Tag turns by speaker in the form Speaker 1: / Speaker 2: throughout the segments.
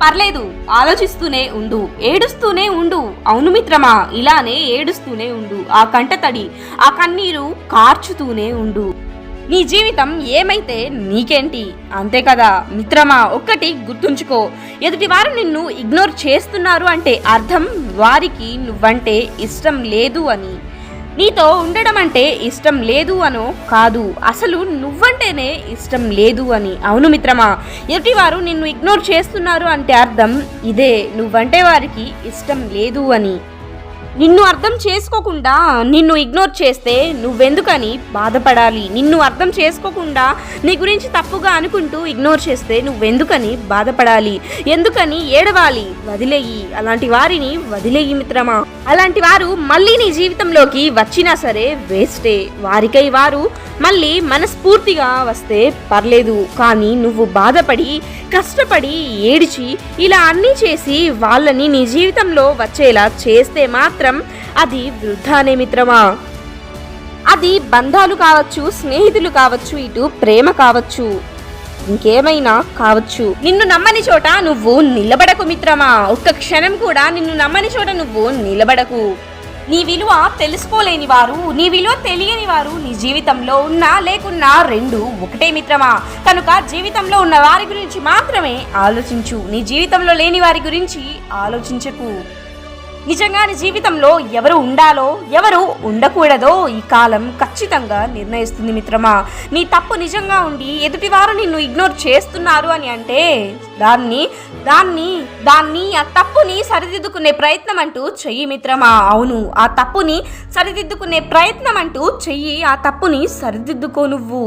Speaker 1: పర్లేదు, ఆలోచిస్తూనే ఉండు, ఏడుస్తూనే ఉండు. అవును మిత్రమా, ఇలానే ఏడుస్తూనే ఉండు. ఆ కంటతడి, ఆ కన్నీరు కార్చుతూనే ఉండు. నీ జీవితం ఏమైతే నీకేంటి, అంతే కదా మిత్రమా. ఒక్కటి గుర్తుంచుకో, ఎదుటివారు నిన్ను ఇగ్నోర్ చేస్తున్నారు అంటే అర్థం వారికి నువ్వంటే ఇష్టం లేదు అని. నీతో ఉండడం అంటే ఇష్టం లేదు అనో కాదు, అసలు నువ్వంటేనే ఇష్టం లేదు అని. అవును మిత్రమా, ఎదుటివారు నిన్ను ఇగ్నోర్ చేస్తున్నారు అంటే అర్థం ఇదే, నువ్వంటే వారికి ఇష్టం లేదు అని. నిన్ను అర్థం చేసుకోకుండా నిన్ను ఇగ్నోర్ చేస్తే నువ్వెందుకని బాధపడాలి? నిన్ను అర్థం చేసుకోకుండా నీ గురించి తప్పుగా అనుకుంటూ ఇగ్నోర్ చేస్తే నువ్వెందుకని బాధపడాలి? ఎందుకని ఏడవాలి? వదిలేయి, అలాంటి వారిని వదిలేయి మిత్రమా. అలాంటి వారు మళ్ళీ నీ జీవితంలోకి వచ్చినా సరే వేస్టే. వారికై వారు మళ్ళీ మనస్ఫూర్తిగా వస్తే పర్లేదు, కానీ నువ్వు బాధపడి కష్టపడి ఏడిచి ఇలా అన్నీ చేసి వాళ్ళని నీ జీవితంలో వచ్చేలా చేస్తే మాత్రం అది వృధానే మిత్రమా. అది బంధాలు కావచ్చు, స్నేహితులు కావచ్చు, ఇటు ప్రేమ కావచ్చు, ఇంకేమైనా కావచ్చు. నిన్ను నమ్మని చోట నువ్వు నిలబడకు మిత్రమా. ఒక్క క్షణం కూడా నిన్ను నమ్మని చోట నువ్వు నిలబడకు. నీ విలువ తెలుసుకోలేని వారు, నీ విలువ తెలియని వారు నీ జీవితంలో ఉన్నా లేకున్నా రెండు ఒకటే మిత్రమా. కనుక జీవితంలో ఉన్న వారి గురించి మాత్రమే ఆలోచించు, నీ జీవితంలో లేని వారి గురించి ఆలోచించకు. నిజంగా నీ జీవితంలో ఎవరు ఉండాలో ఎవరు ఉండకూడదో ఈ కాలం ఖచ్చితంగా నిర్ణయిస్తుంది మిత్రమా. నీ తప్పు నిజంగా ఉండి ఎదుటివారు నిన్ను ఇగ్నోర్ చేస్తున్నారు అని అంటే దాన్ని ఆ తప్పుని సరిదిద్దుకునే ప్రయత్నం అంటూ చెయ్యి మిత్రమా. అవును, ఆ తప్పుని సరిదిద్దుకునే ప్రయత్నం అంటూ చెయ్యి, ఆ తప్పుని సరిదిద్దుకో నువ్వు.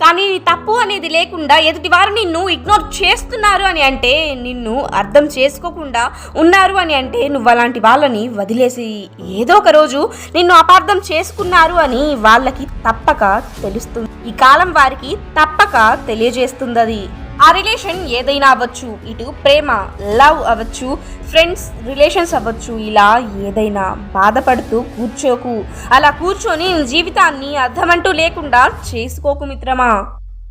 Speaker 1: కానీ నీ తప్పు అనేది లేకుండా ఎదుటివారు నిన్ను ఇగ్నోర్ చేస్తున్నారు అని అంటే, నిన్ను అర్థం చేసుకోకుండా ఉన్నారు అని అంటే నువ్వు అలాంటి వాళ్ళని వదిలేసి, ఏదో ఒక రోజు నిన్ను అపార్థం చేసుకున్నారు అని వాళ్ళకి తప్పక తెలుస్తుంది. ఈ కాలం వారికి తప్పక తెలియజేస్తుంది అది. ఆ రిలేషన్ ఏదైనా అవ్వచ్చు, ఇటు ప్రేమ, లవ్ అవ్వచ్చు, ఫ్రెండ్స్ రిలేషన్స్ అవ్వచ్చు, ఇలా ఏదైనా. బాధపడుతూ కూర్చోకు. అలా కూర్చొని జీవితాన్ని అర్థమంటూ లేకుండా చేసుకోకు మిత్రమా.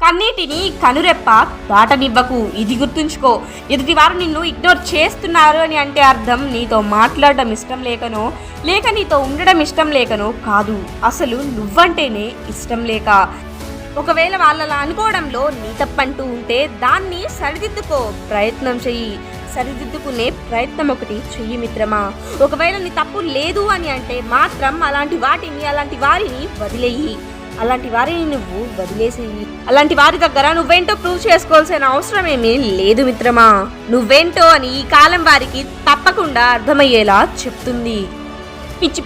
Speaker 1: కన్నీటిని కనురెప్ప దాటనివ్వకు, ఇది గుర్తుంచుకో. ఎదుటివారు నిన్ను ఇగ్నోర్ చేస్తున్నారు అని అంటే అర్థం నీతో మాట్లాడడం ఇష్టం లేకనో, లేక నీతో ఉండడం ఇష్టం లేకనో కాదు, అసలు నువ్వంటేనే ఇష్టం లేక. ఒకవేళ వాళ్ళలా అనుకోవడంలో నీ తప్పంటూ ఉంటే దాన్ని సరిదిద్దుకో ప్రయత్నం చెయ్యి. సరిదిద్దుకునే ప్రయత్నం ఒకటి చెయ్యి మిత్రమా. ఒకవేళ నీ తప్పు లేదు అని అంటే మాత్రం అలాంటి వారిని వదిలేయి. అలాంటి వారిని నువ్వు వదిలేసేయి. అలాంటి వారి దగ్గర నువ్వేంటో ప్రూవ్ చేసుకోవాల్సిన అవసరం ఏమీ లేదు మిత్రమా. నువ్వేంటో అని ఈ కాలం వారికి తప్పకుండా అర్థమయ్యేలా చెప్తుంది. పిచ్చి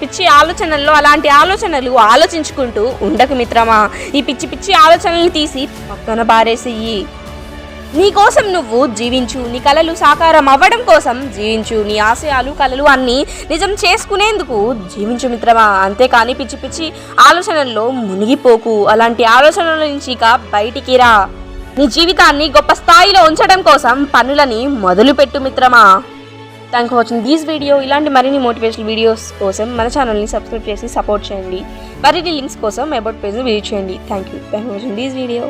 Speaker 1: పిచ్చి ఆలోచనల్లో అలాంటి ఆలోచనలు ఆలోచించుకుంటూ ఉండకు మిత్రమా. ఈ పిచ్చి ఆలోచనలు తీసి పక్కన పారేసేయి. నీ కోసం నువ్వు జీవించు, నీ కలలు సాకారం అవ్వడం కోసం జీవించు, నీ ఆశయాలు కలలు అన్నీ నిజం చేసుకునేందుకు జీవించు మిత్రమా. అంతేకాని పిచ్చి ఆలోచనల్లో మునిగిపోకు. అలాంటి ఆలోచనల నుంచి ఇక బయటికి రా. నీ జీవితాన్ని గొప్ప స్థాయిలో ఉంచడం కోసం పనులని మొదలుపెట్టు మిత్రమా. Thank for watching this video. ఇలాంటి మరిన్ని మోటివేషనల్ వీడియోస్ కోసం మన ఛానల్ని సబ్స్క్రైబ్ చేసి సపోర్ట్ చేయండి. మరిన్ని లింక్స్ కోసం అబౌట్ పేజ్ని విజిట్ చేయండి. Thank for watching this video.